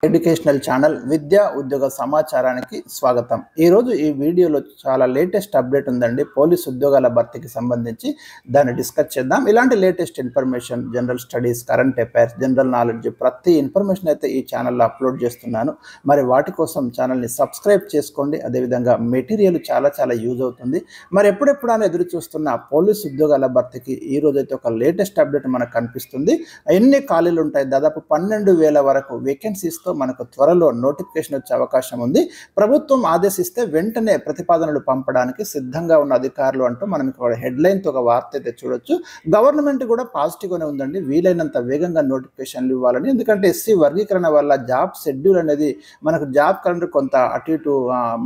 Educational channel విద్యా ఉద్యోగ సమాచారానికి స్వాగతం. ఈరోజు ఈ వీడియోలో చాలా లేటెస్ట్ అప్డేట్ ఉందండి. పోలీస్ ఉద్యోగాల భర్తీకి సంబంధించి దాన్ని డిస్కస్ చేద్దాం. ఇలాంటి latest information, general studies, current affairs, general knowledge ప్రతి ఇన్ఫర్మేషన్ అయితే ఈ ఛానల్లో అప్లోడ్ చేస్తున్నాను. మరి వాటి కోసం ఛానల్ని సబ్స్క్రైబ్ చేసుకోండి. అదేవిధంగా మెటీరియల్ చాలా యూజ్ అవుతుంది. మరి ఎప్పుడెప్పుడు అని ఎదురు చూస్తున్న పోలీస్ ఉద్యోగాల భర్తీకి ఈ రోజైతే ఒక లేటెస్ట్ అప్డేట్ మనకు కనిపిస్తుంది. ఎన్ని ఖాళీలు ఉంటాయి? దాదాపు 12,000 వరకు వేకెన్సీస్తో మనకు త్వరలో నోటిఫికేషన్ వచ్చే అవకాశం ఉంది. ప్రభుత్వం ఆదేశిస్తే వెంటనే ప్రతిపాదనలు పంపడానికి సిద్ధంగా ఉన్న అధికారులు అంటూ మనం ఇక్కడ హెడ్లైన్తో ఒక వార్త అయితే చూడొచ్చు. గవర్నమెంట్ కూడా పాజిటివ్గానే ఉందండి. వీలైనంత వేగంగా నోటిఫికేషన్లు ఇవ్వాలని. ఎందుకంటే ఎస్సీ వర్గీకరణ వల్ల జాబ్ షెడ్యూల్ అనేది మనకు జాబ్ క్యాలెండర్ కొంత అటు ఇటు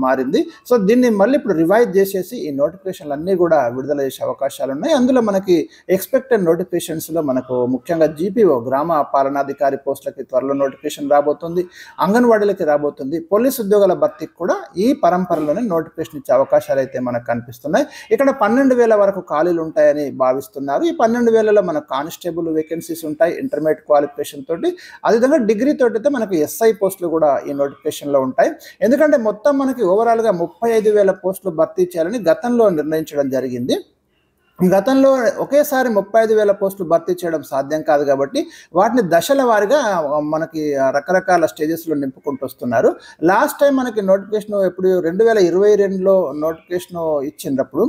మారింది. సో దీన్ని మళ్ళీ ఇప్పుడు రివైజ్ చేసేసి ఈ నోటిఫికేషన్లు అన్నీ కూడా విడుదల చేసే అవకాశాలు ఉన్నాయి. అందులో మనకి ఎక్స్పెక్టెడ్ నోటిఫికేషన్స్లో మనకు ముఖ్యంగా జీపీఓ గ్రామ పాలనాధికారి పోస్టులకి త్వరలో నోటిఫికేషన్ రాబోతుంది. అంగన్వాడీలకి రాబోతుంది. పోలీసు ఉద్యోగాల భర్తీకి కూడా ఈ పరంపరలోనే నోటిఫికేషన్ ఇచ్చే అవకాశాలు అయితే మనకు కనిపిస్తున్నాయి. ఇక్కడ 12,000 వరకు ఖాళీలు ఉంటాయని భావిస్తున్నారు. ఈ 12,000లో మనకు కానిస్టేబుల్ వేకెన్సీస్ ఉంటాయి ఇంటర్మీడియట్ క్వాలిఫికేషన్ తోటి. అదేవిధంగా డిగ్రీ తోటి అయితే మనకు ఎస్ఐ పోస్టులు కూడా ఈ నోటిఫికేషన్లో ఉంటాయి. ఎందుకంటే మొత్తం మనకి ఓవరాల్గా 35,000 పోస్టులు భర్తీ చేయాలని గతంలో నిర్ణయించడం జరిగింది. గతంలో ఒకేసారి 35,000 పోస్టులు భర్తీ చేయడం సాధ్యం కాదు కాబట్టి వాటిని దశల వారీగా మనకి రకరకాల స్టేజెస్లో నింపుకుంటూ వస్తున్నారు. లాస్ట్ టైం మనకి నోటిఫికేషన్ ఎప్పుడు 2022లో నోటిఫికేషన్ ఇచ్చినప్పుడు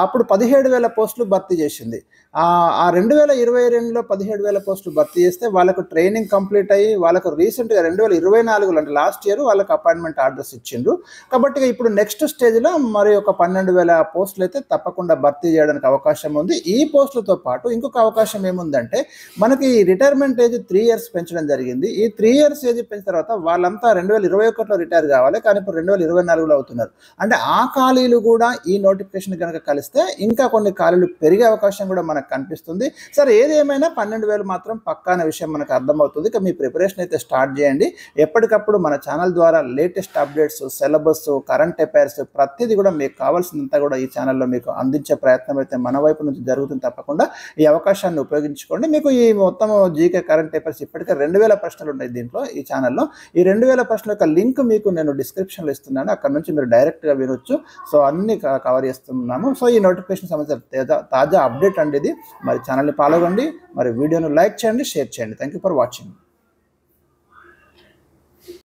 అప్పుడు 17,000 పోస్టులు భర్తీ చేసింది. ఆ 2022లో 17,000 పోస్టులు భర్తీ చేస్తే వాళ్ళకు ట్రైనింగ్ కంప్లీట్ అయ్యి వాళ్ళకు రీసెంట్గా 2024లో అంటే లాస్ట్ ఇయర్ వాళ్ళకి అపాయింట్మెంట్ ఆర్డర్స్ ఇచ్చిండ్రు. కాబట్టి ఇప్పుడు నెక్స్ట్ స్టేజ్లో మరి ఒక 12,000 పోస్టులు అయితే తప్పకుండా భర్తీ చేయడానికి అవకాశం ఉంది. ఈ పోస్టులతో పాటు ఇంకొక అవకాశం ఏముందంటే మనకి రిటైర్మెంట్ ఏజ్ 3 years పెంచడం జరిగింది. ఈ 3 years ఏజ్ పెంచిన తర్వాత వాళ్ళంతా 2021లో రిటైర్ కావాలి, కానీ ఇప్పుడు 2024లో అవుతున్నారు. అంటే ఆ ఖాళీలు కూడా ఈ నోటిఫికేషన్ కనుక కలిస్తే ఇంకా కొన్ని ఖాళీలు పెరిగే అవకాశం కూడా మనకు కనిపిస్తుంది. సరే, ఏది ఏమైనా 12,000 మాత్రం పక్కా అనే విషయం మనకు అర్థమవుతుంది. ఇక మీ ప్రిపరేషన్ అయితే స్టార్ట్ చేయండి. ఎప్పటికప్పుడు మన ఛానల్ ద్వారా latest updates, syllabus, current affairs ప్రతిదీ కూడా మీకు కావాల్సినంత కూడా ఈ ఛానల్లో మీకు అందించే ప్రయత్నం అయితే మన వైపు నుంచి జరుగుతుంది. తప్పకుండా ఈ అవకాశాన్ని ఉపయోగించుకోండి. మీకు ఈ మొత్తం జీకే కరెంట్ అఫైర్స్ ఇప్పటికే 2,000 ప్రశ్నలు ఉన్నాయి దీంట్లో ఈ ఛానల్లో. ఈ 2,000 ప్రశ్నల యొక్క లింక్ మీకు నేను డిస్క్రిప్షన్లో ఇస్తున్నాను. అక్కడ నుంచి మీరు డైరెక్ట్గా వినొచ్చు. సో అన్ని కవర్ చేస్తున్నాము. సో ఈ నోటిఫికేషన్ సంబంధించిన తాజా అప్డేట్ అండి ఇది. మరి ఛానల్ని ఫాలో కండి, మరి వీడియోను లైక్ చేయండి, షేర్ చేయండి. Thank you for watching.